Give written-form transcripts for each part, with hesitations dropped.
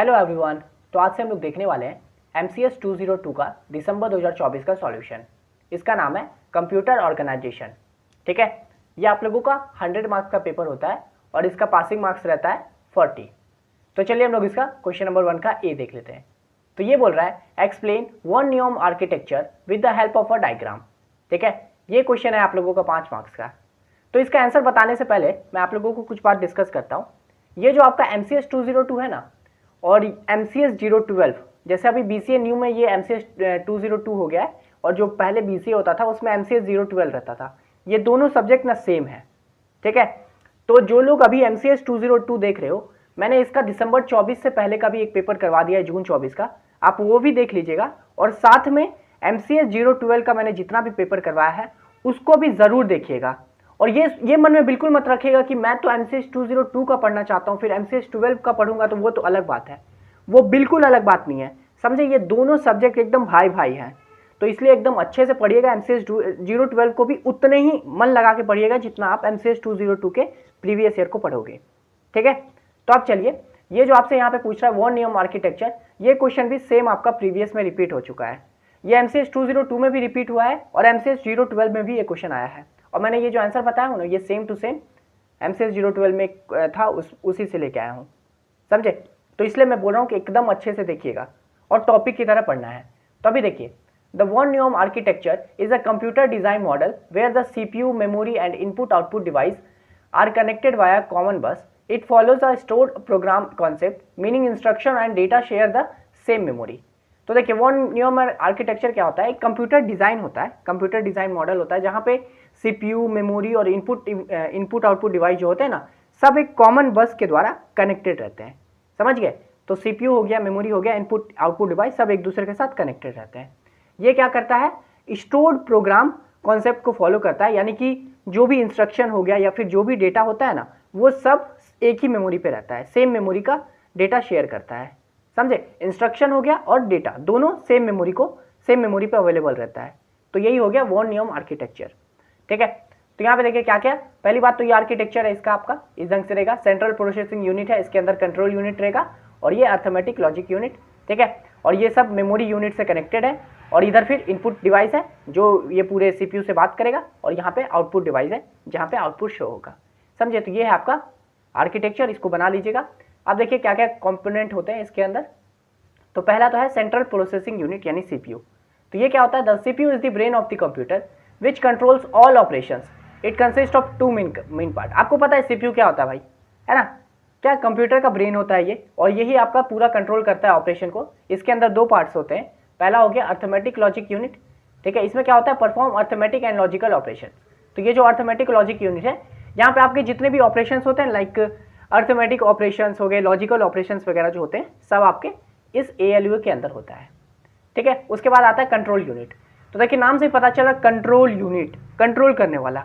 Hello everyone. तो आज से हम लोग देखने वाले हैं MCS 202 का दिसंबर 2024 का सॉल्यूशन। इसका नाम है कंप्यूटर ऑर्गेनाइजेशन। ठीक है, ये आप लोगों का 100 मार्क्स का पेपर होता है और इसका पासिंग मार्क्स रहता है 40। तो चलिए हम लोग इसका क्वेश्चन नंबर 1 का ए देख लेते हैं। तो ये बोल रहा है explain one Neumann architecture with the help of a diagram. ठीक है, ये क्वेश्चन है आप लोगों का 5 मार्क्स का। तो इसका आंसर बताने से पहले मैं आप लोगों को कुछ बात डिस्कस करता हूँ। ये जो आपका MCS 202 है ना और MCS 012, जैसे अभी BCA न्यू में ये MCS 202 हो गया है और जो पहले BCA होता था उसमें MCS 012 रहता था। ये दोनों सब्जेक्ट ना सेम है। ठीक है, तो जो लोग अभी MCS 202 देख रहे हो, मैंने इसका दिसंबर 24 से पहले का भी एक पेपर करवा दिया है, जून 24 का। आप वो भी देख लीजिएगा और साथ में MCS 012 का मैंने जितना भी पेपर करवाया है उसको भी ज़रूर देखिएगा। और ये मन में बिल्कुल मत रखिएगा कि मैं तो MCS 202 का पढ़ना चाहता हूँ फिर MCS 12 का पढ़ूंगा, तो वो तो अलग बात है। वो बिल्कुल अलग बात नहीं है, समझे। ये दोनों सब्जेक्ट एकदम भाई भाई हैं, तो इसलिए एकदम अच्छे से पढ़िएगा। MCS 012 को भी उतने ही मन लगा के पढ़िएगा जितना आप MCS 202 के प्रीवियस ईयर को पढ़ोगे। ठीक है, तो आप चलिए, ये जो आपसे यहाँ पे पूछ रहा है वन नियम आर्किटेक्चर, ये क्वेश्चन भी सेम आपका प्रीवियस में रिपीट हो चुका है। ये MCS 202 में भी रिपीट हुआ है और MCS 012 में भी ये क्वेश्चन आया है। और मैंने ये जो आंसर बताया हूँ ना, ये सेम टू सेम MCS 012 में था, उसी से लेके आया हूँ, समझे। तो इसलिए मैं बोल रहा हूँ कि एकदम अच्छे से देखिएगा और टॉपिक की तरह पढ़ना है। तो अभी देखिए, the von Neumann architecture is a computer design model where the CPU, memory and input output device are connected via common bus. It follows a stored program concept, meaning instruction and data share the same memory. तो देखिए, one Neumann architecture क्या होता है? एक computer design होता है, computer design model होता है जहाँ पे CPU, मेमोरी और इनपुट आउटपुट डिवाइस जो होते हैं ना, सब एक कॉमन बस के द्वारा कनेक्टेड रहते हैं। समझ गए? तो CPU हो गया, मेमोरी हो गया, इनपुट आउटपुट डिवाइस सब एक दूसरे के साथ कनेक्टेड रहते हैं। ये क्या करता है? स्टोर्ड प्रोग्राम कॉन्सेप्ट को फॉलो करता है, यानी कि जो भी इंस्ट्रक्शन हो गया या फिर जो भी डेटा होता है ना, वो सब एक ही मेमोरी पे रहता है, सेम मेमोरी का डेटा शेयर करता है। समझे? इंस्ट्रक्शन हो गया और डेटा दोनों सेम मेमोरी पे अवेलेबल रहता है। तो यही हो गया वन न्यूम आर्किटेक्चर। ठीक है, तो यहाँ पे देखिए क्या क्या। पहली बात तो ये आर्किटेक्चर है इसका आपका इस ढंग से रहेगा। सेंट्रल प्रोसेसिंग यूनिट है, इसके अंदर कंट्रोल यूनिट रहेगा और ये अर्थमेटिक लॉजिक यूनिट। ठीक है, और ये सब मेमोरी यूनिट से कनेक्टेड है। और इधर फिर इनपुट डिवाइस है जो ये पूरे CPU से बात करेगा और यहाँ पे आउटपुट डिवाइस है जहाँ पे आउटपुट शो होगा। समझे? तो ये है आपका आर्किटेक्चर, इसको बना लीजिएगा। अब देखिए क्या क्या कंपोनेंट होते हैं इसके अंदर। तो पहला तो है सेंट्रल प्रोसेसिंग यूनिट यानी CPU। तो ये क्या होता है? The CPU is the brain of the computer which controls all operations. It consist of two main part. आपको पता है CPU क्या होता है भाई, है ना? क्या कंप्यूटर का ब्रेन होता है ये, और यही आपका पूरा कंट्रोल करता है ऑपरेशन को। इसके अंदर दो पार्ट्स होते हैं। पहला हो गया अर्थमेटिक लॉजिक यूनिट। ठीक है, इसमें क्या होता है? Perform arithmetic and logical operation. तो ये जो अर्थमेटिक लॉजिक यूनिट है, यहाँ पे आपके जितने भी ऑपरेशंस होते हैं, लाइक अर्थमेटिक ऑपरेशंस हो गए, लॉजिकल ऑपरेशंस वगैरह जो होते हैं, सब आपके इस ALU के अंदर होता है। ठीक है, उसके बाद आता है कंट्रोल यूनिट। तो देखिए नाम से पता चला, कंट्रोल यूनिट, कंट्रोल करने वाला।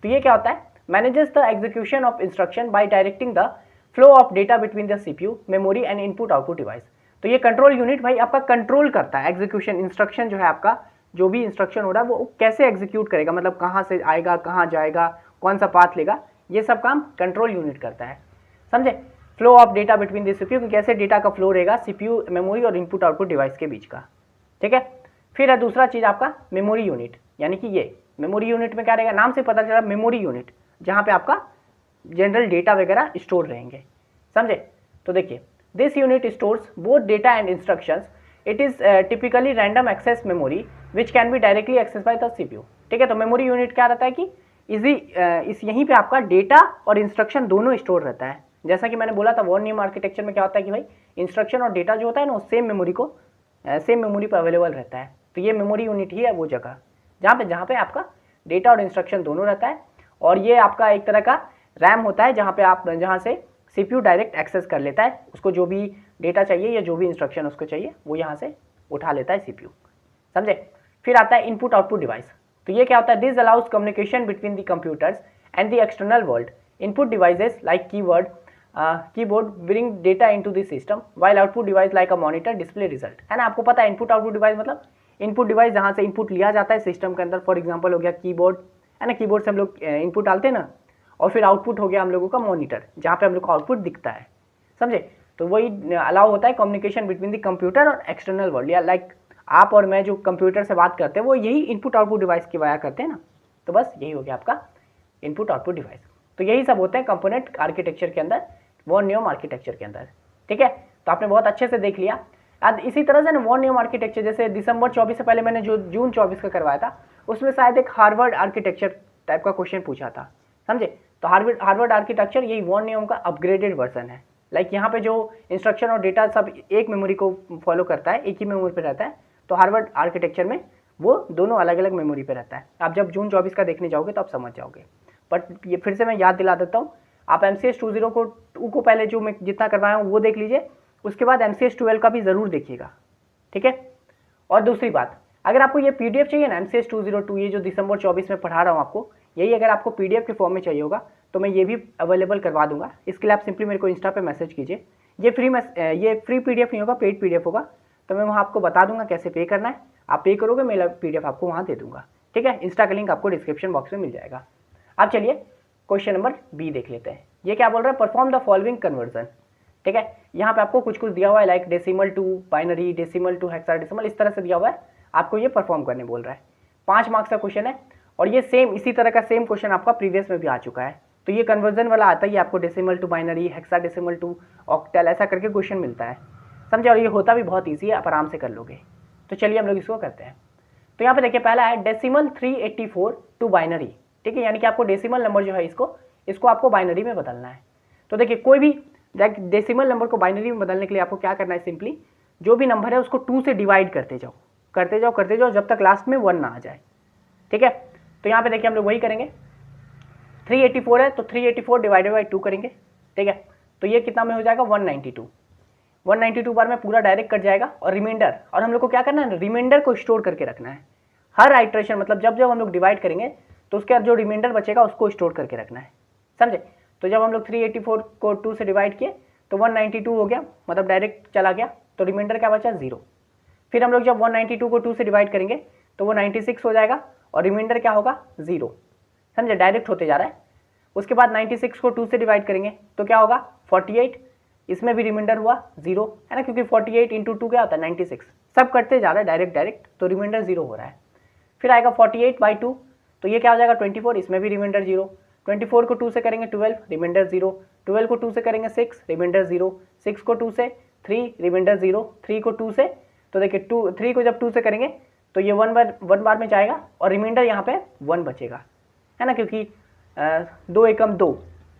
तो ये क्या होता है? Manages the execution of instruction bye directing the flow of data between the CPU, memory and input output device. तो ये कंट्रोल यूनिट भाई आपका कंट्रोल करता है एग्जीक्यूशन, इंस्ट्रक्शन जो है आपका, जो भी इंस्ट्रक्शन हो रहा है वो कैसे एग्जीक्यूट करेगा, मतलब कहाँ से आएगा, कहाँ जाएगा, कौन सा पाथ लेगा, ये सब काम कंट्रोल यूनिट करता है। समझे? Flow of data between the CPU, कि कैसे डेटा का फ्लो रहेगा CPU, मेमोरी और इनपुट आउटपुट डिवाइस के बीच का। ठीक है, फिर है दूसरा चीज़ आपका मेमोरी यूनिट, यानी कि ये मेमोरी यूनिट में क्या रहेगा? नाम से पता चला मेमोरी यूनिट, जहाँ पे आपका जनरल डेटा वगैरह स्टोर रहेंगे। समझे? तो देखिए, this unit stores both data and instructions. It is typically random access memory which can be directly access by the CPU। ठीक है, तो मेमोरी यूनिट क्या रहता है कि इस यहीं पे आपका डेटा और इंस्ट्रक्शन दोनों स्टोर रहता है। जैसा कि मैंने बोला था वन न्यूम आर्किटेक्चर में क्या होता है कि भाई इंस्ट्रक्शन और डेटा जो होता है ना, सेम मेमोरी पर अवेलेबल रहता है। तो ये मेमोरी यूनिट ही है वो जगह जहाँ पे आपका डेटा और इंस्ट्रक्शन दोनों रहता है। और ये आपका एक तरह का रैम होता है जहाँ से CPU डायरेक्ट एक्सेस कर लेता है, उसको जो भी डेटा चाहिए या जो भी इंस्ट्रक्शन उसको चाहिए वो यहाँ से उठा लेता है CPU। समझे? फिर आता है इनपुट आउटपुट डिवाइस। तो ये क्या होता है? This allows communication between the computers and the external world. Input devices like keyboard bring data into the system, while output device like a monitor display result. है ना? आपको पता है इनपुट आउटपुट डिवाइस मतलब इनपुट डिवाइस जहाँ से input लिया जाता है सिस्टम के अंदर। फॉर एग्जाम्पल हो गया कीबोर्ड, है ना? कीबोर्ड से हम लोग इनपुट डालते हैं ना, और फिर आउटपुट हो गया हम लोगों का मॉनिटर, जहाँ पे हम लोग को आउटपुट दिखता है। समझे? तो वही अलाउ होता है कम्युनिकेशन बिटवीन द कंप्यूटर और एक्सटर्नल वर्ल्ड, या लाइक आप और मैं जो कंप्यूटर से बात करते हैं वो यही इनपुट आउटपुट डिवाइस की वाया करते हैं ना, तो बस यही हो गया आपका इनपुट आउटपुट डिवाइस। तो यही सब होते हैं कंपोनेंट आर्किटेक्चर के अंदर, वॉन न्यूमन आर्किटेक्चर के अंदर। ठीक है, तो आपने बहुत अच्छे से देख लिया। अब इसी तरह से ना वॉन न्यूमन आर्किटेक्चर, जैसे दिसंबर 24 से पहले मैंने जो जून 24 का करवाया था, उसमें शायद एक हार्वर्ड आर्किटेक्चर टाइप का क्वेश्चन पूछा था, समझे। तो हार्वर्ड आर्किटेक्चर यही वॉन न्यूमन का अपग्रेडेड वर्जन है। लाइक यहाँ पे जो इंस्ट्रक्शन और डेटा सब एक मेमोरी को फॉलो करता है, एक ही मेमोरी पे रहता है, तो हार्वर्ड आर्किटेक्चर में वो दोनों अलग अलग मेमोरी पे रहता है। आप जब जून 24 का देखने जाओगे तो आप समझ जाओगे, बट ये फिर से मैं याद दिला देता हूँ। आप MCS 20 को पहले जो मैं जितना करवाया हूँ वो देख लीजिए, उसके बाद MCS 12 का भी ज़रूर देखिएगा, ठीक है। और दूसरी बात, अगर आपको ये PDF चाहिए ना, MCS 202, ये जो दिसंबर 24 में पढ़ा रहा हूँ आपको, यही अगर आपको PDF के फॉर्म में चाहिए होगा तो मैं ये भी अवेलेबल करवा दूंगा। इसके लिए आप सिंपली मेरे को इंस्टा पे मैसेज कीजिए। ये फ्री PDF नहीं होगा, पेड PDF होगा, तो मैं वहाँ आपको बता दूंगा कैसे पे करना है। आप पे करोगे, मेरा PDF आपको वहाँ दे दूंगा, ठीक है। इंस्टा का लिंक आपको डिस्क्रिप्शन बॉक्स में मिल जाएगा। अब चलिए क्वेश्चन नंबर B देख लेते हैं। ये क्या बोल रहा है, परफॉर्म द फॉलोइंग कन्वर्जन, ठीक है। यहाँ पे आपको कुछ दिया हुआ है, like decimal to binary, decimal to hexadecimal, इस तरह से दिया हुआ है, आपको ये परफॉर्म करने बोल रहा है। 5 मार्क्स का क्वेश्चन है, और ये सेम इसी तरह का सेम क्वेश्चन आपका प्रीवियस में भी आ चुका है। तो ये कन्वर्जन वाला आता ही आपको decimal to binary, hexadecimal to octal, ऐसा करके क्वेश्चन मिलता है, समझे। और ये होता भी बहुत ईजी है, आप आराम से कर लोगे। तो चलिए हम लोग इसको करते हैं। तो यहाँ पे देखिए, पहला है डेसिमल 384 टू बाइनरी, ठीक है, यानी कि आपको डेसिमल नंबर जो है इसको आपको बाइनरी में बदलना है। तो देखिए, कोई भी डेसिमल नंबर को बाइनरी में बदलने के लिए आपको क्या करना है, सिंपली जो भी नंबर है उसको 2 से डिवाइड करते जाओ जब तक लास्ट में 1 ना आ जाए, ठीक है। तो यहाँ पे देखिए हम लोग वही करेंगे। 384 है तो 384 डिवाइडेड बाई 2 करेंगे, ठीक है। तो ये कितना में हो जाएगा, 192 बार में पूरा डायरेक्ट कट जाएगा। और रिमाइंडर, और हम लोग को क्या करना है, रिमाइंडर को स्टोर करके रखना है। हर आइट्रेशन, मतलब जब हम लोग डिवाइड करेंगे तो उसके बाद जो रिमाइंडर बचेगा उसको स्टोर करके रखना है, समझे। तो जब हम लोग 384 को 2 से डिवाइड किए तो 192 हो गया, मतलब डायरेक्ट चला गया, तो रिमाइंडर क्या बचा, 0। फिर हम लोग जब 192 को 2 से डिवाइड करेंगे तो वो 96 हो जाएगा, और रिमाइंडर क्या होगा, 0, समझे, डायरेक्ट होते जा रहा है। उसके बाद 96 को 2 से डिवाइड करेंगे तो क्या होगा, 48, इसमें भी रिमाइंडर हुआ 0, है ना, क्योंकि 48 इंटू 2 क्या होता है, 96, सब कटते जा रहा है डायरेक्ट, तो रिमाइंडर 0 हो रहा है। फिर आएगा 48/2, तो ये क्या हो जाएगा, 24, इसमें भी रिमाइंडर 0। 24 को 2 से करेंगे 12, रिमाइंडर 0। 12 को 2 से करेंगे 6, रिमाइंडर 0। 6 को 2 से 3, रिमाइंडर 0। 3 को 2 से, तो देखिए 3 को जब 2 से करेंगे तो ये 1 बार में जाएगा, और रिमाइंडर यहाँ पे 1 बचेगा, है ना, क्योंकि 2 एकम 2,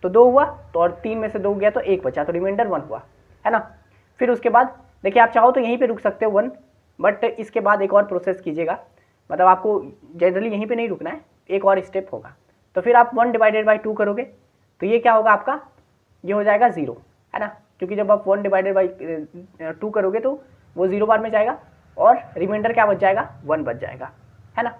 तो 2 हुआ, तो और 3 में से 2 गया तो 1 बचा, तो रिमाइंडर 1 हुआ, है ना। फिर उसके बाद देखिए, आप चाहो तो यहीं पे रुक सकते हो 1, बट इसके बाद एक और प्रोसेस कीजिएगा, मतलब आपको जनरली यहीं पे नहीं रुकना है, एक और स्टेप होगा। तो फिर आप 1 डिवाइडेड बाई 2 करोगे तो ये क्या होगा आपका, ये हो जाएगा 0, है ना, क्योंकि जब आप 1 डिवाइडेड बाई 2 करोगे तो वो 0 बार में जाएगा, और रिमाइंडर क्या बच जाएगा, 1 बच जाएगा, है ना।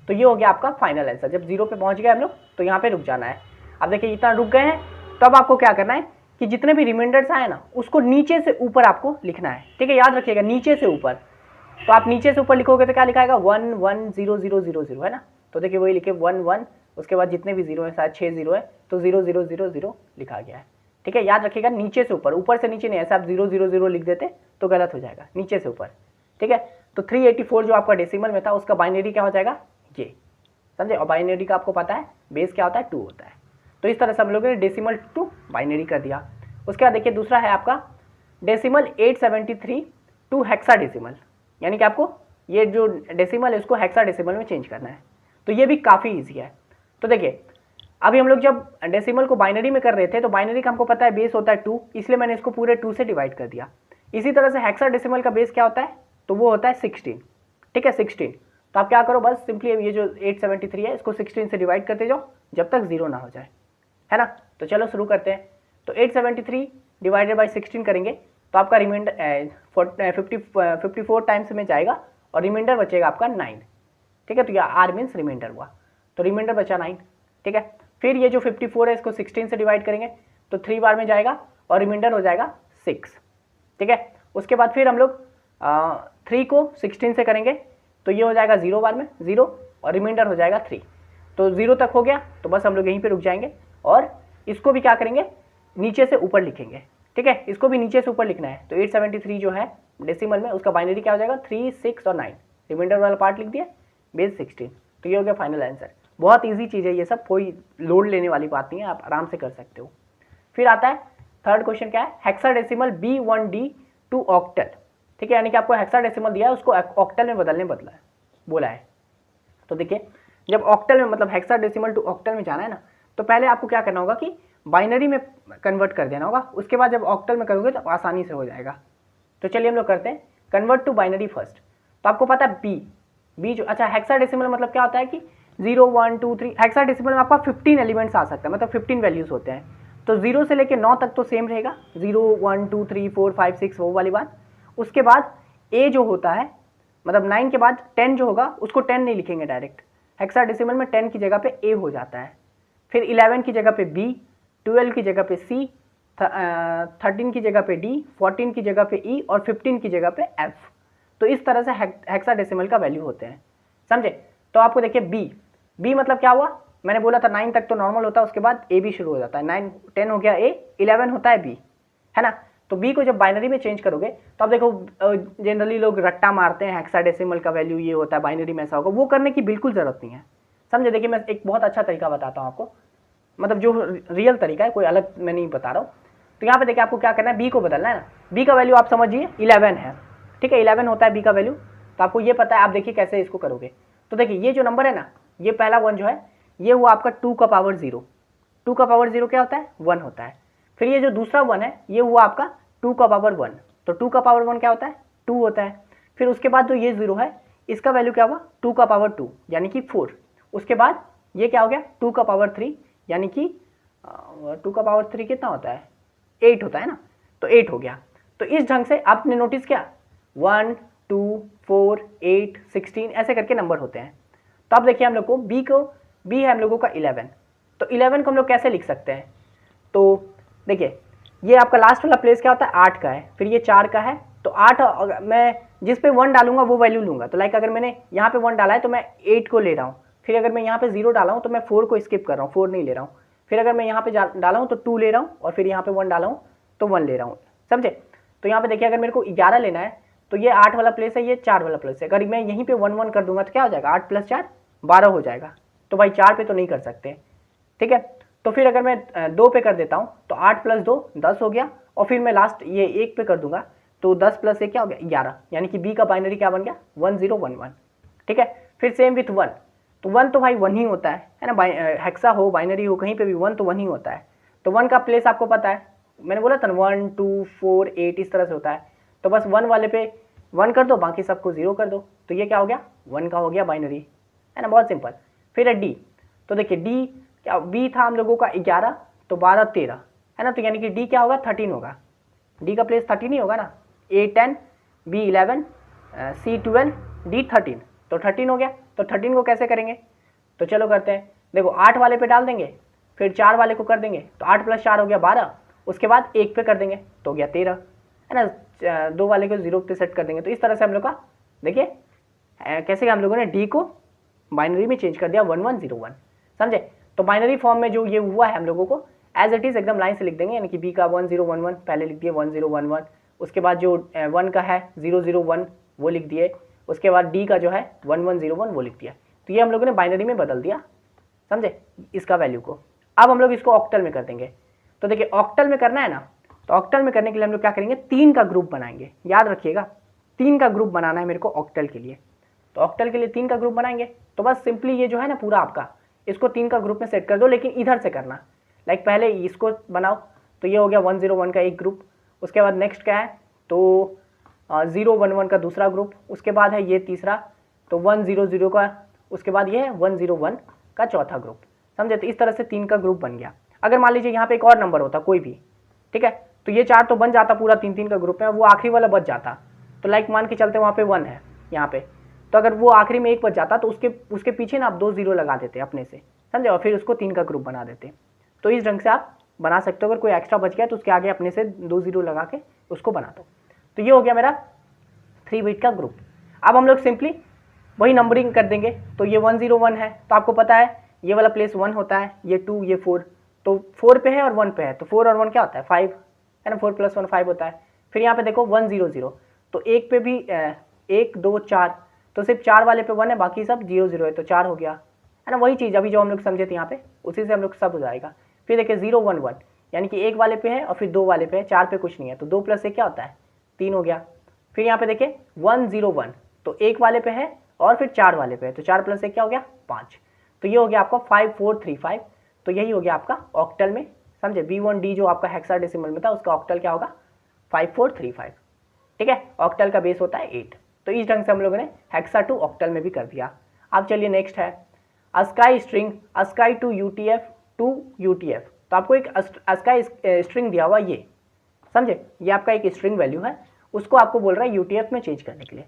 तो ये हो गया आपका फाइनल आंसर। जब 0 पे पहुंच गए हम लोग तो यहाँ पे रुक जाना है। अब देखिए इतना रुक गए हैं, तो अब आपको क्या करना है कि जितने भी रिमाइंडर्स आए ना उसको नीचे से ऊपर आपको लिखना है, ठीक है, याद रखिएगा, नीचे से ऊपर। तो आप नीचे से ऊपर लिखोगे तो क्या लिखाएगा, 1 1 0 0 0 0, है ना। तो देखिए वही लिखे 1 1, उसके बाद जितने भी 0 है, शायद 6 0 है, तो 0 0 0 0 लिखा गया है, ठीक है। याद रखिएगा, नीचे से ऊपर से नीचे नहीं, ऐसे आप 0 0 0 लिख देते तो गलत हो जाएगा, नीचे से ऊपर, ठीक है। तो 384 जो आपका डेसिमल में था उसका बाइनरी क्या हो जाएगा, ये, समझे। और बाइनरी का आपको पता है बेस क्या होता है, 2 होता है। तो इस तरह से हम लोगों ने डेसिमल टू बाइनरी कर दिया। उसके बाद देखिए दूसरा है आपका डेसिमल 873 टू हेक्साडेसिमल, यानी कि आपको ये जो डेसिमल है उसको हेक्साडेसिमल में चेंज करना है। तो ये भी काफ़ी ईजी है। तो देखिए अभी हम लोग जब डेसिमल को बाइनरी में कर रहे थे तो बाइनरी का हमको पता है बेस होता है 2, इसलिए मैंने इसको पूरे 2 से डिवाइड कर दिया। इसी तरह से हेक्साडेसिमल का बेस क्या होता है, तो वो होता है 16, ठीक है, 16। तो आप क्या करो, बस सिंपली ये जो 873 है इसको 16 से डिवाइड करते जाओ जब तक 0 ना हो जाए, है ना। तो चलो शुरू करते हैं। तो 873 डिवाइडेड बाई 16 करेंगे तो आपका रिमाइंडर 54 टाइम्स में जाएगा, और रिमाइंडर बचेगा आपका 9, ठीक है। तो यह R मीन्स रिमाइंडर हुआ, तो रिमाइंडर बचा 9, ठीक है। फिर ये जो 54 है इसको 16 से डिवाइड करेंगे तो 3 बार में जाएगा, और रिमाइंडर हो जाएगा 6, ठीक है। उसके बाद फिर हम लोग 3 को 16 से करेंगे तो ये हो जाएगा 0 बार में 0, और रिमाइंडर हो जाएगा 3। तो 0 तक हो गया, तो बस हम लोग यहीं पे रुक जाएंगे, और इसको भी क्या करेंगे, नीचे से ऊपर लिखेंगे, ठीक है, इसको भी नीचे से ऊपर लिखना है। तो 873 जो है डेसिमल में, उसका बाइनरी क्या हो जाएगा 3, 6 और 9, रिमाइंडर वाला पार्ट लिख दिया बेस 16। तो ये हो गया फाइनल आंसर। बहुत ईजी चीज़ है ये सब, कोई लोड लेने वाली बात नहीं है, आप आराम से कर सकते हो। फिर आता है थर्ड क्वेश्चन, क्या है, हेक्साडेसिमल B1D टू ऑक्टल। ठीक है, यानी कि आपको हेक्साडेसिमल दिया है, उसको ऑक्टल में बदलने बोला है। तो देखिए, जब ऑक्टल में मतलब हेक्साडेसिमल टू ऑक्टल में जाना है ना, तो पहले आपको क्या करना होगा कि बाइनरी में कन्वर्ट कर देना होगा, उसके बाद जब ऑक्टल में करोगे तो आसानी से हो जाएगा। तो चलिए हम लोग करते हैं कन्वर्ट टू बाइनरी फर्स्ट। तो आपको पता है बी जो, अच्छा हेक्साडेसिमल मतलब क्या होता है कि 0, 1, 2, 3, हेक्साडेसिमल में आपका 15 एलिमेंट्स आ सकता है, मतलब 15 वैल्यूज होते हैं। तो 0 से लेकर 9 तक तो सेम रहेगा, 0, 1, 2, 3, 4, 5, 6 वो वाली बात। उसके बाद ए जो होता है, मतलब 9 के बाद 10 जो होगा उसको 10 नहीं लिखेंगे डायरेक्ट, हेक्साडेसिमल में 10 की जगह पे ए हो जाता है। फिर 11 की जगह पे बी, 12 की जगह पे सी, 13 की जगह पे डी, 14 की जगह पे ई और 15 की जगह पे एफ। तो इस तरह से हेक्साडेसिमल का वैल्यू होते हैं, समझे। तो आपको देखिए बी मतलब क्या हुआ, मैंने बोला था 9 तक तो नॉर्मल होता है, उसके बाद ए भी शुरू हो जाता है। 9, 10 हो गया ए, 11 होता है बी, है ना। तो बी को जब बाइनरी में चेंज करोगे तो आप देखो जनरली लोग रट्टा मारते हैं, हेक्साडेसिमल का वैल्यू ये होता है, बाइनरी में ऐसा होगा, वो करने की बिल्कुल ज़रूरत नहीं है, समझे। देखिए मैं एक बहुत अच्छा तरीका बताता हूँ आपको, मतलब जो रियल तरीका है, कोई अलग मैं नहीं बता रहा हूँ। तो यहाँ पे देखिए आपको क्या करना है, बी को बदलना है ना। बी का वैल्यू आप समझिए 11 है, ठीक है, 11 होता है बी का वैल्यू। तो आपको ये पता है, आप देखिए कैसे इसको करोगे। तो देखिए ये जो नंबर है ना, ये पहला 1 जो है, ये हुआ आपका 2 का पावर 0। 2 का पावर 0 क्या होता है, 1 होता है। फिर ये जो दूसरा 1 है, ये हुआ आपका 2 का पावर 1। तो 2 का पावर 1 क्या होता है, 2 होता है। फिर उसके बाद जो ये 0 है, इसका वैल्यू क्या हुआ, 2 का पावर 2 यानी कि 4। उसके बाद ये क्या हो गया, 2 का पावर 3 यानी कि 2 का पावर 3 कितना होता है, 8 होता है ना। तो 8 हो गया। तो इस ढंग से आपने नोटिस किया 1, 2, 4, 8, 16 ऐसे करके नंबर होते हैं। तो अब देखिए हम लोग को बी है हम लोगों का 11। तो 11 को हम लोग कैसे लिख सकते हैं, तो देखिए ये आपका लास्ट वाला प्लेस क्या होता है, 8 का है, फिर ये 4 का है। तो 8 मैं जिस पे 1 डालूंगा वो वैल्यू लूंगा। तो लाइक अगर मैंने यहाँ पे 1 डाला है तो मैं 8 को ले रहा हूँ। फिर अगर मैं यहाँ पे 0 डाला हूँ तो मैं 4 को स्किप कर रहा हूँ, 4 नहीं ले रहा हूँ। फिर अगर मैं यहाँ पे डाला हूँ तो 2 ले रहा हूँ, और फिर यहाँ पे 1 डाला हूँ तो 1 ले रहा हूँ, समझे। तो यहाँ पे देखिए अगर मेरे को 11 लेना है तो ये 8 वाला प्लेस है, ये 4 वाला प्लेस है। अगर मैं यहीं पे 1, 1 कर दूंगा तो क्या हो जाएगा, 8 + 4 12 हो जाएगा। तो भाई 4 पे तो नहीं कर सकते, ठीक है। तो फिर अगर मैं 2 पे कर देता हूँ तो 8 + 2 10 हो गया, और फिर मैं लास्ट ये 1 पे कर दूंगा तो 10 + 1 क्या हो गया, 11। यानी कि बी का बाइनरी क्या बन गया, 1011, ठीक है। फिर सेम विथ 1, तो 1 तो भाई 1 ही होता है ना, हेक्सा हो बाइनरी हो कहीं पे भी 1 तो 1 ही होता है। तो 1 का प्लेस आपको पता है, मैंने बोला था 1, 2, 4, 8 इस तरह से होता है। तो बस 1 वाले पे 1 कर दो, बाकी सबको 0 कर दो। तो ये क्या हो गया, 1 का हो गया बाइनरी, है ना, बहुत सिंपल। फिर है डी। तो देखिए डी क्या, बी था हम लोगों का 11, तो 12, 13 है ना। तो यानी कि डी क्या होगा, 13 होगा। डी का प्लेस 13 ही होगा ना, ए 10, बी 11, सी 12, डी 13। तो 13 हो गया। तो 13 को कैसे करेंगे, तो चलो करते हैं। देखो 8 वाले पे डाल देंगे, फिर 4 वाले को कर देंगे, तो 8 + 4 हो गया 12। उसके बाद 1 पे कर देंगे तो हो गया 13, है ना। 2 वाले को 0 पे सेट कर देंगे। तो इस तरह से हम लोग का देखिए कैसे हम लोगों ने डी को बाइनरी में चेंज कर दिया 1101, समझे। तो बाइनरी फॉर्म में जो ये हुआ है हम लोगों को एज इट इज़ एकदम लाइन से लिख देंगे। यानी कि बी का 1011 पहले लिख दिए 1011, उसके बाद जो 1 का है 001 वो लिख दिए, उसके बाद डी का जो है 1101 वो लिख दिया। तो ये हम लोगों ने बाइनरी में बदल दिया, समझे, इसका वैल्यू को। अब हम लोग इसको ऑक्टल में कर देंगे। तो देखिए ऑक्टल में करना है ना, तो ऑक्टल में करने के लिए हम लोग क्या करेंगे, 3 का ग्रुप बनाएंगे। याद रखिएगा 3 का ग्रुप बनाना है मेरे को ऑक्टल के लिए। तो ऑक्टल के लिए 3 का ग्रुप बनाएंगे। तो बस सिंपली ये जो है ना पूरा आपका, इसको 3 का ग्रुप में सेट कर दो, लेकिन इधर से करना। लाइक पहले इसको बनाओ, तो ये हो गया 101 का एक ग्रुप। उसके बाद नेक्स्ट क्या है, तो 011 का दूसरा ग्रुप। उसके बाद है ये तीसरा, तो 100 का, उसके बाद ये है 101 का चौथा ग्रुप, समझे। तो इस तरह से 3 का ग्रुप बन गया। अगर मान लीजिए यहाँ पे एक और नंबर होता कोई भी, ठीक है, तो ये 4 तो बन जाता, पूरा 3-3 का ग्रुप है, वो आखिरी वाला बच जाता। तो लाइक मान के चलते वहाँ पे 1 है यहाँ पे, तो अगर वो आखिरी में 1 बच जाता तो उसके पीछे ना आप 2 0 लगा देते अपने से, समझे, और फिर उसको 3 का ग्रुप बना देते। तो इस ढंग से आप बना सकते हो। अगर कोई एक्स्ट्रा बच गया तो उसके आगे अपने से 2 0 लगा के उसको बना दो। तो ये हो गया मेरा 3 बिट का ग्रुप। अब हम लोग सिंपली वही नंबरिंग कर देंगे। तो ये 101 है, तो आपको पता है ये वाला प्लेस 1 होता है, ये 2, ये 4, तो 4 पे है और 1 पे है, तो 4 और 1 क्या होता है 5, है ना, 4 + 1 5 होता है। फिर यहाँ पे देखो 1 0 0, तो एक पे भी 1 2 4, तो सिर्फ 4 वाले पे 1 है, बाकी सब 0 0 है, तो 4 हो गया, है ना। वही चीज़ अभी जो हम लोग समझे थे यहाँ पे, उसी से हम लोग सब हो जाएगा। फिर देखिए 0 1 1, यानी कि एक वाले पे है और फिर 2 वाले पे है, 4 पे कुछ नहीं है, तो 2 + 1 क्या होता है, 3 हो गया। फिर यहाँ पे देखिए 1 0 1, तो एक वाले पे है और फिर 4 वाले पे है, तो 4 + 1 क्या हो गया, 5। तो ये हो गया आपका 5 4 3 5। तो यही हो गया आपका ऑक्टल में, समझे। B1D जो आपका हेक्साडेसिमल में था उसका ऑक्टल क्या होगा, 5 4 3 5। ठीक है, ऑक्टल का बेस होता है 8। तो इस ढंग से हम लोगों ने हेक्सा टू ऑक्टल में भी कर दिया। अब चलिए नेक्स्ट है ASCII string, ASCII to UTF। तो आपको एक अस्काई स्ट्रिंग दिया हुआ ये, समझे, ये आपका एक स्ट्रिंग वैल्यू है, उसको आपको बोल रहा है UTF में चेंज करने के लिए,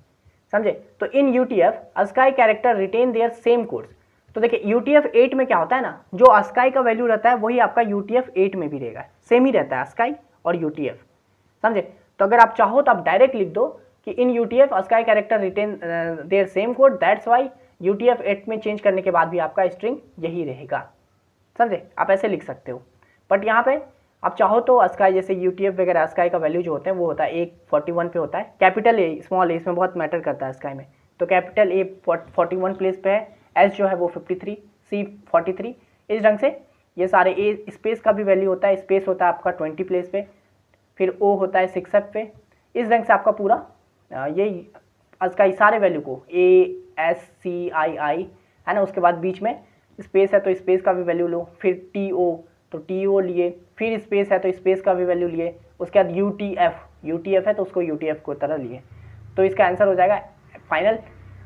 समझे। तो in UTF ASCII character retain their same codes. तो देखिए UTF 8 में क्या होता है ना, जो अस्काई का वैल्यू रहता है वही आपका UTF 8 में भी रहेगा, सेम ही रहता है अस्काई और UTF, समझे। तो अगर आप चाहो तो आप डायरेक्ट लिख दो कि in UTF ASCII character retain their same code, that's why UTF 8 में चेंज करने के बाद भी आपका स्ट्रिंग यही रहेगा, समझे। आप ऐसे लिख सकते हो। बट यहाँ पे आप चाहो तो अस्काई जैसे UTF वगैरह अस्काई का वैल्यू जो होता है वो होता है A 41 पे होता है, कैपिटल A स्मॉल a इसमें बहुत मैटर करता है अस्काई में। तो कैपिटल A 41 प्लेस पे है, S जो है वो 53, C 43। इस ढंग से ये सारे A स्पेस का भी वैल्यू होता है, स्पेस होता है आपका 20 प्लेस पे, फिर O होता है 6 F पे। इस ढंग से आपका पूरा यही अस्काई सारे वैल्यू को A S C I I, है ना, उसके बाद बीच में स्पेस है तो स्पेस का भी वैल्यू लो, फिर TO तो TO लिए, फिर स्पेस है तो स्पेस का भी वैल्यू लिए, उसके बाद UTF है तो उसको UTF को तरह लिए। तो इसका आंसर हो जाएगा फाइनल।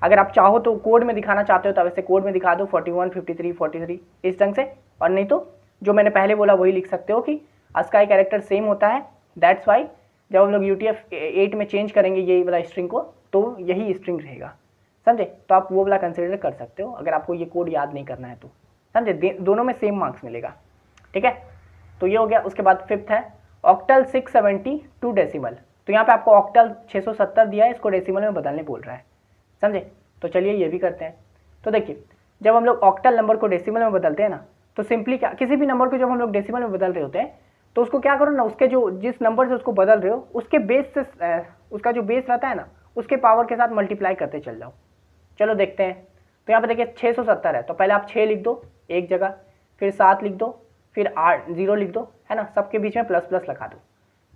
अगर आप चाहो तो कोड में दिखाना चाहते हो तो वैसे कोड में दिखा दो 41 53 43 इस ढंग से, और नहीं तो जो मैंने पहले बोला वही लिख सकते हो कि अस्काई कैरेक्टर सेम होता है, दैट्स वाई जब हम लोग UTF 8 में चेंज करेंगे ये वाला स्ट्रिंग को तो यही स्ट्रिंग रहेगा, समझे। तो आप वो वाला कंसिडर कर सकते हो अगर आपको ये कोड याद नहीं करना है तो, समझे। दोनों में सेम मार्क्स मिलेगा, ठीक है। तो ये हो गया। उसके बाद फिफ्थ है ऑक्टल 672 डेसिमल। तो यहाँ पे आपको ऑक्टल 670 दिया है, इसको डेसिमल में बदलने बोल रहा है, समझे। तो चलिए ये भी करते हैं। तो देखिए जब हम लोग ऑक्टल नंबर को डेसिमल में बदलते हैं ना, तो सिंपली क्या, किसी भी नंबर को जब हम लोग डेसिमल में बदल रहे होते हैं तो उसको क्या करो ना, उसके जो जिस नंबर से उसको बदल रहे हो उसके बेस से उसका जो बेस रहता है ना उसके पावर के साथ मल्टीप्लाई करते चल जाओ। चलो देखते हैं। तो यहाँ पे देखिए 670 है, तो पहले आप 6 लिख दो एक जगह, फिर 7 लिख दो, फिर 8 0 लिख दो, है ना, सबके बीच में प्लस प्लस लगा दो,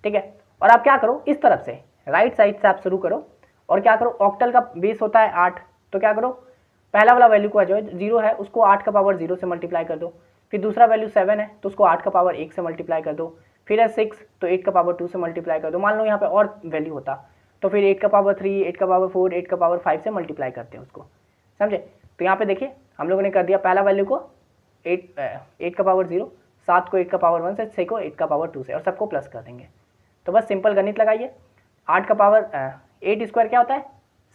ठीक है। और आप क्या करो, इस तरफ से राइट साइड से आप शुरू करो और क्या करो, ऑक्टल का बेस होता है 8, तो क्या करो पहला वाला वैल्यू को जो 0 है उसको 8 का पावर 0 से मल्टीप्लाई कर दो, फिर दूसरा वैल्यू 7 है तो उसको 8 का पावर 1 से मल्टीप्लाई कर दो, फिर है 6 तो 8 का पावर 2 से मल्टीप्लाई कर दो। मान लो यहाँ पे और वैल्यू होता तो फिर 8 का पावर 3 8 का पावर 4 8 का पावर 5 से मल्टीप्लाई करते हैं उसको, समझे। तो यहाँ पे देखिए हम लोगों ने कर दिया पहला वैल्यू को 8 का पावर 0, 7 को 8 का पावर 1 से, 6 को 8 का पावर 2 से, और सबको प्लस कर देंगे। तो बस सिंपल गणित लगाइए। 8 का पावर 8 स्क्वायर क्या होता है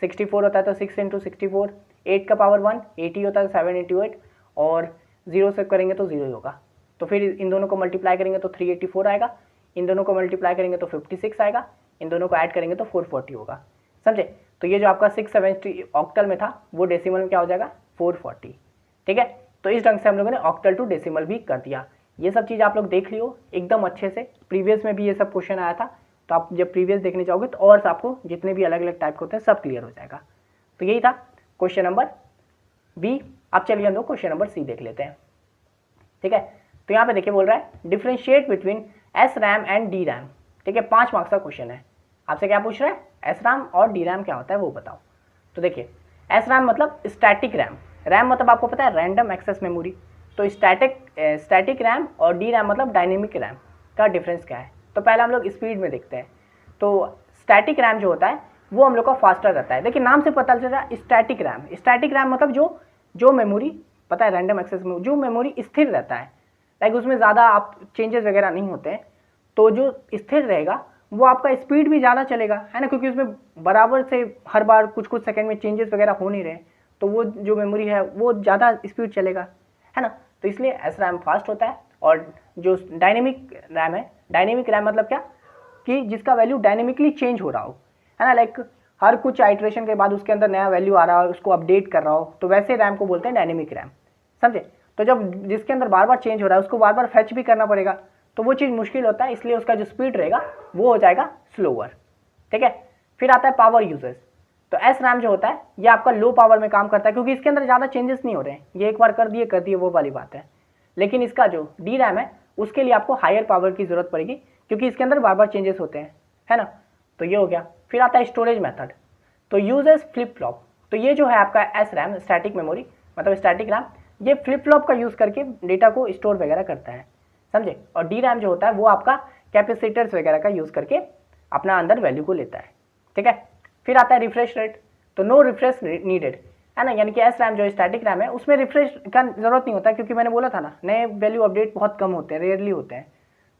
64 होता है, तो 6 × 64, 8 का पावर 1 80 होता है, 7 × 8, और 0 से करेंगे तो 0 ही होगा। तो फिर इन दोनों को मल्टीप्लाई करेंगे तो 384 आएगा, इन दोनों को मल्टीप्लाई करेंगे तो 56 आएगा, इन दोनों को ऐड करेंगे तो 440 होगा, समझे। तो ये जो आपका 670 ऑक्टल में था वो डेसिमल में क्या हो जाएगा 440, ठीक है। तो इस ढंग से हम लोगों ने ऑक्टल टू डेसिमल भी कर दिया। ये सब चीज़ आप लोग देख लियो एकदम अच्छे से, प्रीवियस में भी ये सब क्वेश्चन आया था, तो आप जब प्रीवियस देखने जाओगे तो और आपको जितने भी अलग अलग टाइप के होते हैं सब क्लियर हो जाएगा। तो यही था क्वेश्चन नंबर बी। अब चलिए हम लोग क्वेश्चन नंबर सी देख लेते हैं, ठीक है। तो यहाँ पे देखिए बोल रहा है differentiate between SRAM and DRAM, ठीक है। 5 मार्क्स का क्वेश्चन है। आपसे क्या पूछ रहा है SRAM और DRAM क्या होता है वो बताओ। तो देखिए SRAM मतलब स्टैटिक रैम, रैम मतलब आपको पता है रैंडम एक्सेस मेमोरी, तो स्टैटिक रैम और DRAM मतलब डायनेमिक रैम का डिफरेंस क्या है। तो पहले हम लोग स्पीड में देखते हैं। तो स्टैटिक रैम जो होता है वो हम लोग का फास्टर रहता है। देखिए नाम से पता चल रहा है स्टैटिक रैम मतलब जो मेमोरी पता है रैंडम एक्सेस में जो मेमोरी स्थिर रहता है, लाइक उसमें ज़्यादा आप चेंजेस वगैरह नहीं होते हैं, तो जो स्थिर रहेगा वो आपका स्पीड भी ज़्यादा चलेगा, है ना, क्योंकि उसमें बराबर से हर बार कुछ कुछ सेकंड में चेंजेस वगैरह हो नहीं रहे, तो वो जो मेमोरी है वो ज़्यादा स्पीड चलेगा, है ना। तो इसलिए SRAM फास्ट होता है। और जो डायनेमिक रैम है, डायनेमिक रैम मतलब क्या कि जिसका वैल्यू डायनेमिकली चेंज हो रहा हो, है ना, लाइक हर कुछ आइट्रेशन के बाद उसके अंदर नया वैल्यू आ रहा हो, उसको अपडेट कर रहा हो, तो वैसे रैम को बोलते हैं डायनेमिक रैम, समझे। तो जब जिसके अंदर बार बार चेंज हो रहा है उसको बार बार फैच भी करना पड़ेगा, तो वो चीज़ मुश्किल होता है, इसलिए उसका जो स्पीड रहेगा वो हो जाएगा स्लोअर। ठीक है, फिर आता है पावर यूजेस। तो एस रैम जो होता है ये आपका लो पावर में काम करता है, क्योंकि इसके अंदर ज़्यादा चेंजेस नहीं हो रहे हैं, ये एक बार कर दिए वो वाली बात है। लेकिन इसका जो डी रैम है उसके लिए आपको हायर पावर की ज़रूरत पड़ेगी, क्योंकि इसके अंदर बार बार चेंजेस होते हैं, है ना। तो ये हो गया। फिर आता है स्टोरेज मेथड। तो यूजेस फ्लिप फ्लॉप। तो ये जो है आपका एस रैम, स्टैटिक मेमोरी मतलब स्टैटिक रैम, ये फ्लिप फ्लॉप का यूज़ करके डेटा को स्टोर वगैरह करता है, समझे। और डी रैम जो होता है वो आपका कैपेसिटर्स वगैरह का यूज़ करके अपना अंदर वैल्यू को लेता है। ठीक है, फिर आता है रिफ्रेश रेट। तो नो रिफ्रेश नीडेड, है ना, यानी कि एस रैम जो स्टैटिक रैम है उसमें रिफ्रेश का जरूरत नहीं होता है, क्योंकि मैंने बोला था ना नए वैल्यू अपडेट बहुत कम होते हैं, रेयरली होते हैं।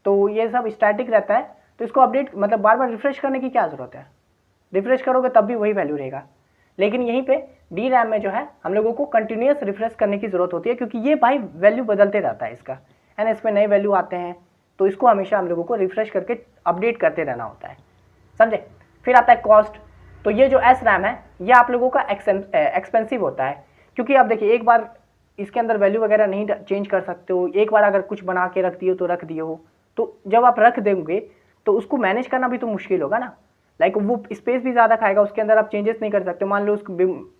तो ये सब स्टैटिक रहता है, तो इसको अपडेट मतलब बार बार रिफ्रेश करने की क्या ज़रूरत है, रिफ्रेश करोगे तब भी वही वैल्यू रहेगा। लेकिन यहीं पे डी रैम में जो है हम लोगों को कंटिन्यूस रिफ्रेश करने की ज़रूरत होती है, क्योंकि ये भाई वैल्यू बदलते रहता है इसका, है ना, इसमें नए वैल्यू आते हैं, तो इसको हमेशा हम लोगों को रिफ्रेश करके अपडेट करते रहना होता है, समझे। फिर आता है कॉस्ट। तो ये जो एस रैम है ये आप लोगों का एक्सपेंसिव होता है, क्योंकि आप देखिए एक बार इसके अंदर वैल्यू वगैरह नहीं चेंज कर सकते हो, एक बार अगर कुछ बना के रख दिए तो रख दिए हो, तो जब आप रख देंगे तो उसको मैनेज करना भी तो मुश्किल होगा ना, लाइक वो स्पेस भी ज़्यादा खाएगा, उसके अंदर आप चेंजेस नहीं कर सकते। मान लो उस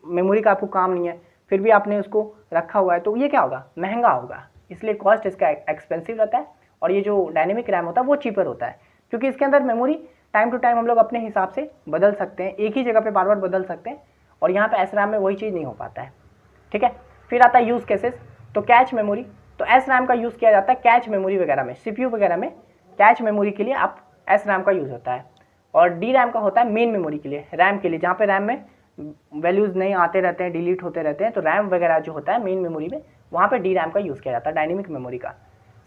मेमोरी का आपको काम नहीं है, फिर भी आपने उसको रखा हुआ है, तो ये क्या होगा, महंगा होगा, इसलिए कॉस्ट इसका एक्सपेंसिव रहता है। और ये जो डायनेमिक रैम होता है वो चीपर होता है, क्योंकि इसके अंदर मेमोरी टाइम टू टाइम हम लोग अपने हिसाब से बदल सकते हैं, एक ही जगह पे बार बार बदल सकते हैं, और यहाँ पे एस रैम में वही चीज़ नहीं हो पाता है। ठीक है, फिर आता है यूज़ केसेस। तो कैच मेमोरी। तो एस रैम का यूज़ किया जाता है कैच मेमोरी वगैरह में, सीपीयू वगैरह में कैच मेमोरी के लिए आप एस रैम का यूज़ होता है। और डी रैम का होता है मेन मेमोरी के लिए, रैम के लिए, जहाँ पे रैम में वैल्यूज़ नहीं आते रहते हैं, डिलीट होते रहते हैं, तो रैम वगैरह जो होता है मेन मेमोरी में, वहाँ पे डी रैम का यूज़ किया जाता है, डायनेमिक मेमोरी का,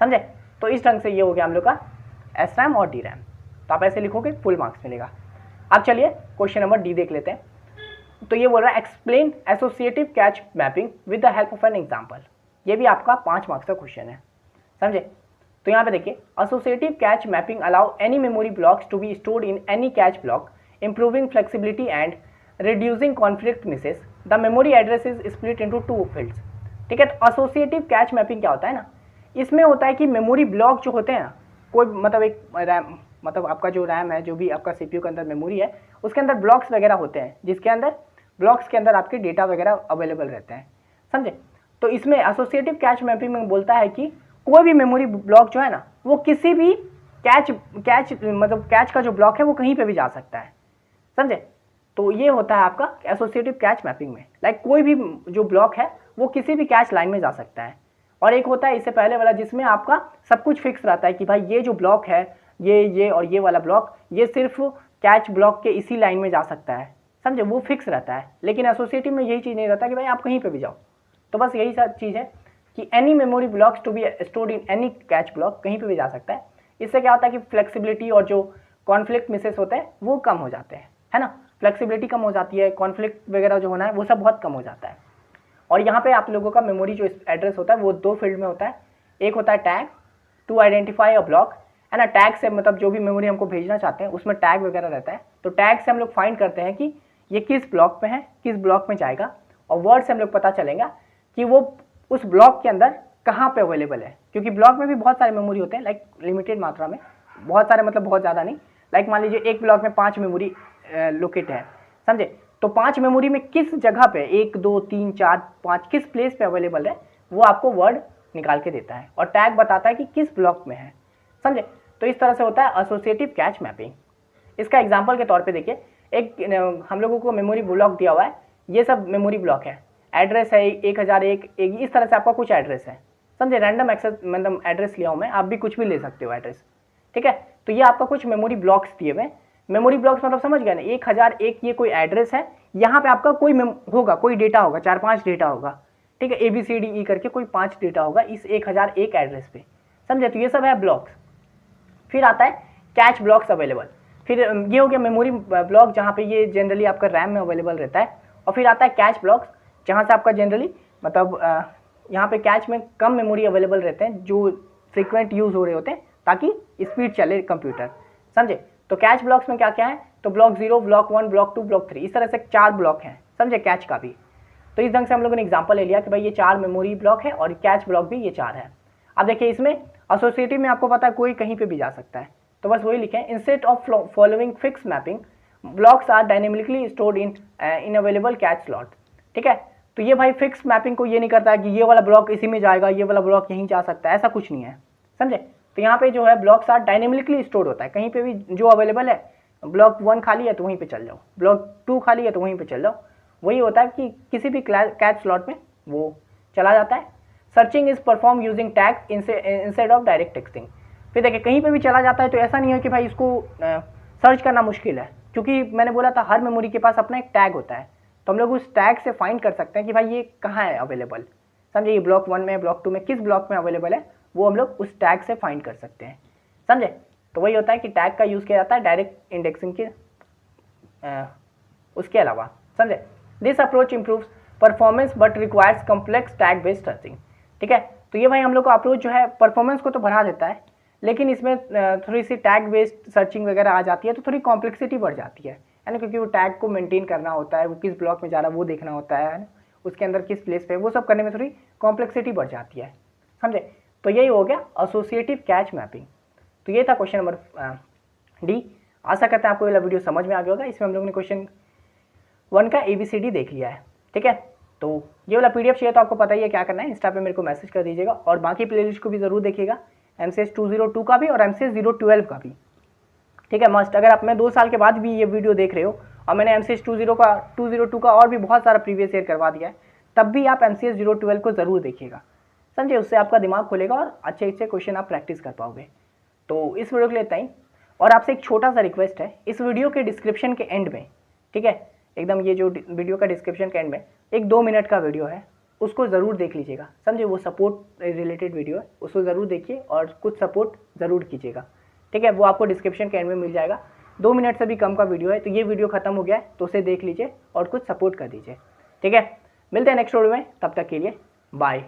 समझे। तो इस ढंग से ये हो गया हम लोग का एस रैम और डी रैम। तो आप ऐसे लिखोगे फुल मार्क्स मिलेगा। अब चलिए क्वेश्चन नंबर डी देख लेते हैं। तो ये बोल रहा है explain associative cache mapping with the help of an example. ये भी आपका 5 मार्क्स का क्वेश्चन है, समझे। तो यहाँ पे देखिए, associative cache mapping allow any memory blocks to be stored in any cache block, improving flexibility and reducing conflict misses. The memory address is split into 2 fields. ठीक है, तो एसोसिएटिव कैच मैपिंग क्या होता है ना, इसमें होता है कि मेमोरी ब्लॉक जो होते हैं ना, कोई मतलब एक रैम मतलब आपका जो रैम है, जो भी आपका सीपीयू के अंदर मेमोरी है, उसके अंदर ब्लॉक्स वगैरह होते हैं, जिसके अंदर ब्लॉक्स के अंदर आपके डेटा वगैरह अवेलेबल रहते हैं, समझे। तो इसमें एसोसिएटिव कैच मैपिंग में बोलता है कि कोई भी मेमोरी ब्लॉक जो है ना, वो किसी भी कैच मतलब कैच का जो ब्लॉक है वो कहीं पे भी जा सकता है, समझे। तो ये होता है आपका एसोसिएटिव कैच मैपिंग में, लाइक कोई भी जो ब्लॉक है वो किसी भी कैच लाइन में जा सकता है। और एक होता है इससे पहले वाला, जिसमें आपका सब कुछ फिक्स रहता है कि भाई ये जो ब्लॉक है, ये और ये वाला ब्लॉक, ये सिर्फ कैच ब्लॉक के इसी लाइन में जा सकता है, समझे, वो फिक्स रहता है। लेकिन एसोसिएटिव में यही चीज़ नहीं रहता कि भाई आप कहीं पे भी जाओ। तो बस यही सब चीज़ है कि any memory blocks to be stored in any cache block, कहीं पे भी जा सकता है। इससे क्या होता है कि फ्लेक्सिबिलिटी और जो कॉन्फ्लिक्ट मिसेस होते हैं वो कम हो जाते हैं, है ना, फ्लेक्सिबिलिटी कम हो जाती है, कॉन्फ्लिक्ट वगैरह जो होना है वो सब बहुत कम हो जाता है। और यहाँ पे आप लोगों का मेमोरी जो एड्रेस होता है वो 2 फील्ड में होता है। एक होता है tag to identify a block, है ना, टैग से मतलब जो भी मेमोरी हमको भेजना चाहते हैं उसमें टैग वगैरह रहता है, तो टैग से हम लोग फाइंड करते हैं कि ये किस ब्लॉक में है, किस ब्लॉक में जाएगा, और वर्ड से हम लोग पता चलेगा कि वो उस ब्लॉक के अंदर कहाँ पे अवेलेबल है, क्योंकि ब्लॉक में भी बहुत सारे मेमोरी होते हैं, लाइक लिमिटेड मात्रा में, बहुत सारे मतलब बहुत ज़्यादा नहीं, लाइक मान लीजिए एक ब्लॉक में 5 मेमोरी लोकेट है, समझे। तो 5 मेमोरी में किस जगह पे 1 2 3 4 5 किस प्लेस पे अवेलेबल है वो आपको वर्ड निकाल के देता है, और टैग बताता है कि किस ब्लॉक में है, समझे। तो इस तरह से होता है एसोसिएटिव कैच मैपिंग। इसका एग्जांपल के तौर पे देखिए, एक हम लोगों को मेमोरी ब्लॉक दिया हुआ है, ये सब मेमोरी ब्लॉक है, एड्रेस है 1001, इस तरह से आपका कुछ एड्रेस है, समझे, रैंडम एक्सेस मतलब एड्रेस लिया हूँ मैं, आप भी कुछ भी ले सकते हो एड्रेस, ठीक है। तो ये आपका कुछ मेमोरी ब्लॉक्स दिए हुए, मेमोरी ब्लॉक्स मतलब समझ गए ना, 1001 ये कोई एड्रेस है, यहाँ पे आपका कोई होगा, कोई डेटा होगा, 4-5 डेटा होगा, ठीक है, ABCDE करके कोई 5 डेटा होगा इस 1001 एड्रेस पे, समझे। तो ये सब है ब्लॉक्स। फिर आता है कैच ब्लॉक्स अवेलेबल, फिर ये हो गया मेमोरी ब्लॉक जहाँ पे ये जनरली आपका रैम में अवेलेबल रहता है। और फिर आता है कैच ब्लॉक्स, जहाँ से आपका जनरली मतलब यहाँ पे कैच में कम मेमोरी अवेलेबल रहते हैं जो फ्रीक्वेंट यूज़ हो रहे होते हैं ताकि स्पीड चले कंप्यूटर, समझे। तो कैच ब्लॉक्स में क्या क्या है, तो ब्लॉक 0, ब्लॉक 1, ब्लॉक 2, ब्लॉक 3, इस तरह से 4 ब्लॉक हैं, समझे, कैच का भी। तो इस ढंग से हम लोगों ने एग्जांपल ले लिया कि भाई ये 4 मेमोरी ब्लॉक है और कैच ब्लॉक भी ये 4 है। अब देखिए इसमें एसोसिएटिव में आपको पता है कोई कहीं पे भी जा सकता है, तो बस वही लिखें, instead of following fix mapping blocks are dynamically stored in available cache slot. ठीक है, तो ये भाई फिक्स मैपिंग को ये नहीं करता है कि ये वाला ब्लॉक इसी में जाएगा, ये वाला ब्लॉक यहीं जा सकता है, ऐसा कुछ नहीं है, समझे। तो यहाँ पे जो है ब्लॉक्स आर डायनेमिकली स्टोर होता है, कहीं पे भी जो अवेलेबल है, ब्लॉक 1 खाली है तो वहीं पे चल जाओ, ब्लॉक 2 खाली है तो वहीं पे चल जाओ, वही होता है कि किसी भी कैच स्लॉट में वो चला जाता है। Searching is perform using tag instead of direct texting. फिर देखिए कहीं पे भी चला जाता है तो ऐसा नहीं है कि भाई इसको सर्च करना मुश्किल है, क्योंकि मैंने बोला था हर मेमोरी के पास अपना एक टैग होता है, तो हम लोग उस टैग से फाइंड कर सकते हैं कि भाई ये कहाँ है अवेलेबल, समझे, ये ब्लॉक 1 में, ब्लॉक 2 में, किस ब्लॉक में अवेलेबल है, वो हम लोग उस टैग से फाइंड कर सकते हैं, समझे। तो वही होता है कि टैग का यूज़ किया जाता है डायरेक्ट इंडेक्सिंग के उसके अलावा, समझे। This approach improves performance but requires complex tag based searching. ठीक है, तो ये भाई हम लोग का अप्रोच जो है परफॉर्मेंस को तो बढ़ा देता है, लेकिन इसमें थोड़ी सी टैग बेस्ड सर्चिंग वगैरह आ जाती है तो थोड़ी कॉम्प्लेक्सिटी बढ़ जाती है ना, क्योंकि वो टैग को मेंटेन करना होता है, वो किस ब्लॉक में जा रहा है वो देखना होता है ना, उसके अंदर किस प्लेस पे, वो सब करने में थोड़ी कॉम्प्लेक्सिटी बढ़ जाती है, समझे। तो यही हो गया एसोसिएटिव कैच मैपिंग। तो ये था क्वेश्चन नंबर डी। आशा करते हैं आपको ये वीडियो समझ में आ गया होगा। इसमें हम लोगों ने क्वेश्चन 1 का ABCD देख लिया है। ठीक है, तो ये वाला PDF चाहिए तो आपको पता ही है क्या करना है, इंस्टा पे मेरे को मैसेज कर दीजिएगा, और बाकी प्लेलिस्ट को भी ज़रूर देखिएगा, MCS 202 का भी और MCS 012 का भी। ठीक है, मस्ट। अगर आप मैं 2 साल के बाद भी ये वीडियो देख रहे हो और मैंने MCS 202 का और भी बहुत सारा प्रीवियस ईयर करवा दिया है, तब भी आप MCS 012 को ज़रूर देखिएगा, समझे। उससे आपका दिमाग खुलेगा और अच्छे अच्छे क्वेश्चन आप प्रैक्टिस कर पाओगे। तो इस वीडियो के लिए इतना ही, और आपसे एक छोटा सा रिक्वेस्ट है, इस वीडियो के डिस्क्रिप्शन के एंड में, ठीक है, एकदम ये जो वीडियो का डिस्क्रिप्शन के एंड में एक 2 मिनट का वीडियो है, उसको ज़रूर देख लीजिएगा, समझे। वो सपोर्ट रिलेटेड वीडियो है, उसको ज़रूर देखिए और कुछ सपोर्ट ज़रूर कीजिएगा। ठीक है, वो आपको डिस्क्रिप्शन के एंड में मिल जाएगा। 2 मिनट से भी कम का वीडियो है, तो ये वीडियो खत्म हो गया है तो उसे देख लीजिए और कुछ सपोर्ट कर दीजिए। ठीक है, मिलते हैं नेक्स्ट वीडियो में, तब तक के लिए बाय।